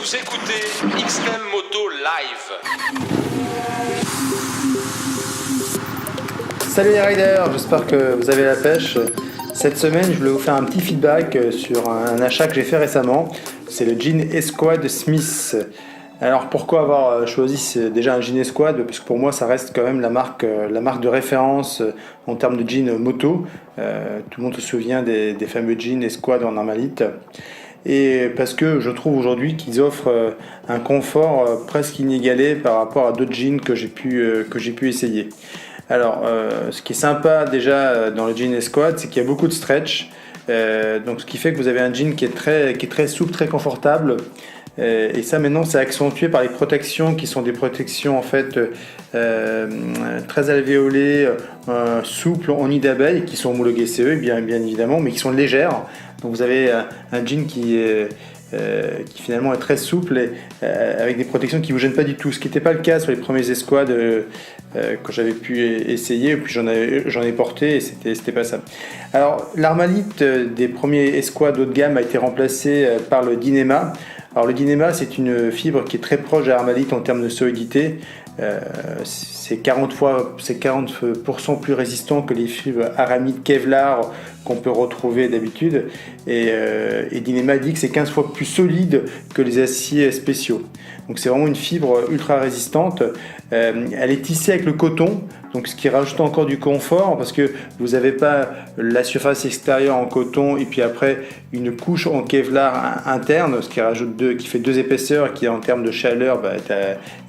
Vous écoutez XM Moto Live. Salut les riders, j'espère que vous avez la pêche. Cette semaine, je voulais vous faire un petit feedback sur un achat que j'ai fait récemment. C'est le jean Esquad Smith. Alors pourquoi avoir choisi déjà un jean Esquad? Parce que pour moi, ça reste quand même la marque de référence en termes de jean moto. Tout le monde se souvient des fameux jeans Esquad en Armalite. Et parce que je trouve aujourd'hui qu'ils offrent un confort presque inégalé par rapport à d'autres jeans que j'ai pu essayer. Alors, ce qui est sympa déjà dans le jean Esquad, c'est qu'il y a beaucoup de stretch. Donc, ce qui fait que vous avez un jean qui est très souple, très confortable. Et ça, maintenant, c'est accentué par les protections qui sont des protections en fait très alvéolées, souples en nid d'abeille, qui sont homologuées CE, bien évidemment, mais qui sont légères. Donc, vous avez un jean qui finalement est très souple et avec des protections qui ne vous gênent pas du tout. Ce qui n'était pas le cas sur les premiers Esquad que j'avais pu essayer, et puis j'en ai porté et c'était pas ça. Alors l'Armalite des premiers Esquad haut de gamme a été remplacé par le Dyneema. Alors le Dyneema, c'est une fibre qui est très proche de l'Armalite en termes de solidité. C'est 40% plus résistant que les fibres aramide Kevlar qu'on peut retrouver d'habitude. Et Dyneema dit que c'est 15 fois plus solide que les aciers spéciaux. Donc c'est vraiment une fibre ultra résistante. Elle est tissée avec le coton, donc ce qui rajoute encore du confort parce que vous n'avez pas la surface extérieure en coton et puis après une couche en Kevlar interne, ce qui fait deux épaisseurs qui en termes de chaleur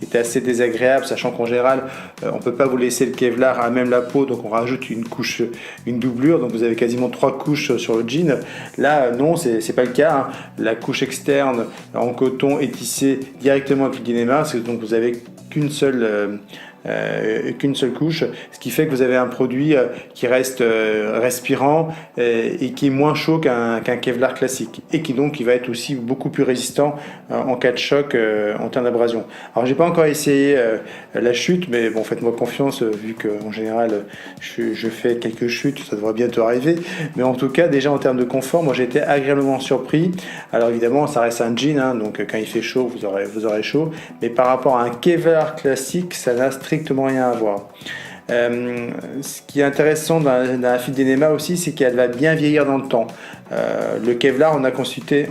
est assez désagréable, sachant qu'en général on ne peut pas vous laisser le Kevlar à même la peau, donc on rajoute une doublure, donc vous avez quasiment 3 couches sur le jean. Là non, c'est pas le cas, hein. La couche externe en coton est tissée directement avec le Dyneema, donc vous avez qu'une seule couche, ce qui fait que vous avez un produit qui reste respirant et qui est moins chaud qu'un Kevlar classique et qui va être aussi beaucoup plus résistant en cas de choc en termes d'abrasion. Alors j'ai pas encore essayé la chute, mais bon, faites-moi confiance vu qu'en général je fais quelques chutes, ça devrait bientôt arriver, mais en tout cas déjà en termes de confort, moi j'ai été agréablement surpris. Alors évidemment ça reste un jean, hein, donc quand il fait chaud vous aurez chaud, mais par rapport à un Kevlar classique ça n'a strictement rien à voir. Ce qui est intéressant dans la fibre Dyneema aussi, c'est qu'elle va bien vieillir dans le temps. Le Kevlar, on a constaté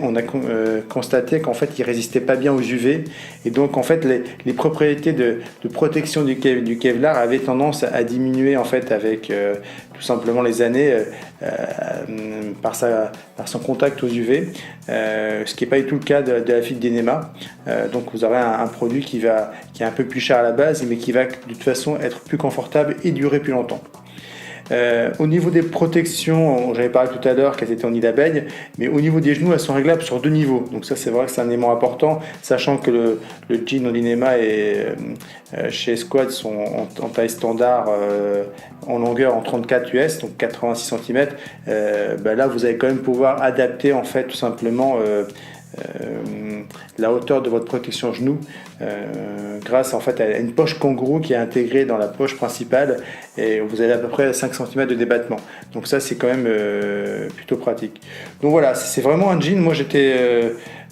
qu'en fait, il résistait pas bien aux UV, et donc en fait, les propriétés de protection du Kevlar avaient tendance à diminuer en fait avec tout simplement les années par son contact aux UV, ce qui n'est pas du tout le cas de la fibre Dyneema. Donc vous aurez un produit qui est un peu plus cher à la base, mais qui va de toute façon être plus confortable et durer plus longtemps. Au niveau des protections, j'avais parlé tout à l'heure qu'elles étaient en nid d'abeille, mais au niveau des genoux, elles sont réglables sur 2 niveaux. Donc ça, c'est vrai que c'est un élément important, sachant que le jean en Dyneema et chez Esquad sont en taille standard en longueur en 34 US, donc 86 cm. Là, vous allez quand même pouvoir adapter en fait tout simplement la hauteur de votre protection genou grâce en fait à une poche kangourou qui est intégrée dans la poche principale et vous avez à peu près 5 cm de débattement, donc ça c'est quand même plutôt pratique. Donc voilà, c'est vraiment un jean. Moi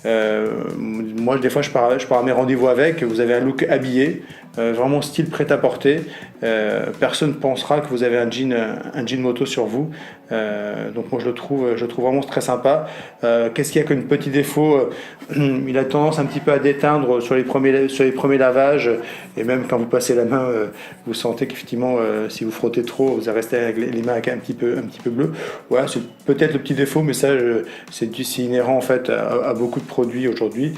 moi des fois je pars à mes rendez-vous avec. Vous avez un look habillé, vraiment style prêt à porter. Personne ne pensera que vous avez un jean moto sur vous. Donc moi je le trouve vraiment très sympa. Qu'est-ce qu'il y a comme petit défaut? Il a tendance un petit peu à déteindre sur les premiers lavages, et même quand vous passez la main, vous sentez qu'effectivement si vous frottez trop, vous allez rester avec les mains un petit peu bleues. Voilà, c'est peut-être le petit défaut, mais ça c'est inhérent en fait à beaucoup de produits aujourd'hui.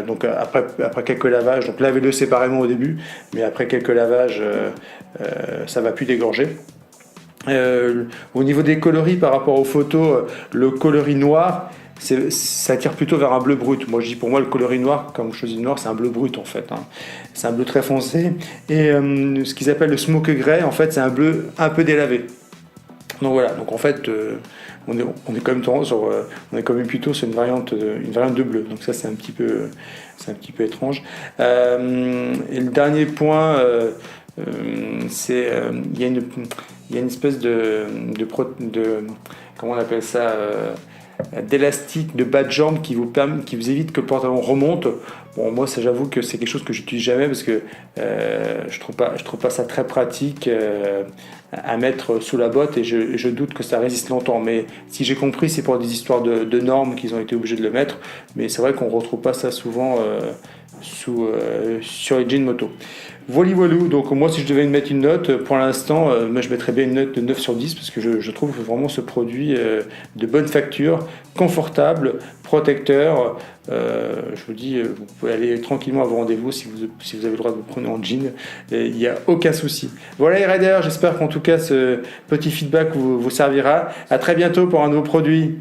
Donc après quelques lavages, donc lavez-le séparément au début, mais après quelques lavages ça va plus dégorger. Au niveau des coloris par rapport aux photos, le coloris noir ça tire plutôt vers un bleu brut. Moi je dis, pour moi le coloris noir, comme je choisis le noir, c'est un bleu brut en fait, hein. C'est un bleu très foncé, et ce qu'ils appellent le smoke grey, en fait c'est un bleu un peu délavé. Donc voilà, donc en fait on est quand même plutôt sur une variante de bleu, donc ça c'est un petit peu étrange. Et le dernier point, c'est il y a une espèce de comment on appelle ça, d'élastique de bas de jambe qui vous évite que le pantalon remonte. Bon, moi, ça, j'avoue que c'est quelque chose que j'utilise jamais parce que je trouve pas ça très pratique à mettre sous la botte et je doute que ça résiste longtemps. Mais si j'ai compris, c'est pour des histoires de normes qu'ils ont été obligés de le mettre. Mais c'est vrai qu'on retrouve pas ça souvent sur les jeans moto. Voilou, donc moi si je devais mettre une note, pour l'instant, moi je mettrais bien une note de 9 sur 10 parce que je trouve vraiment ce produit de bonne facture, confortable, protecteur. Je vous dis, vous pouvez aller tranquillement à vos rendez-vous si vous avez le droit de vous prendre en jean, il n'y a aucun souci. Voilà les riders, j'espère qu'en tout cas ce petit feedback vous servira. À très bientôt pour un nouveau produit.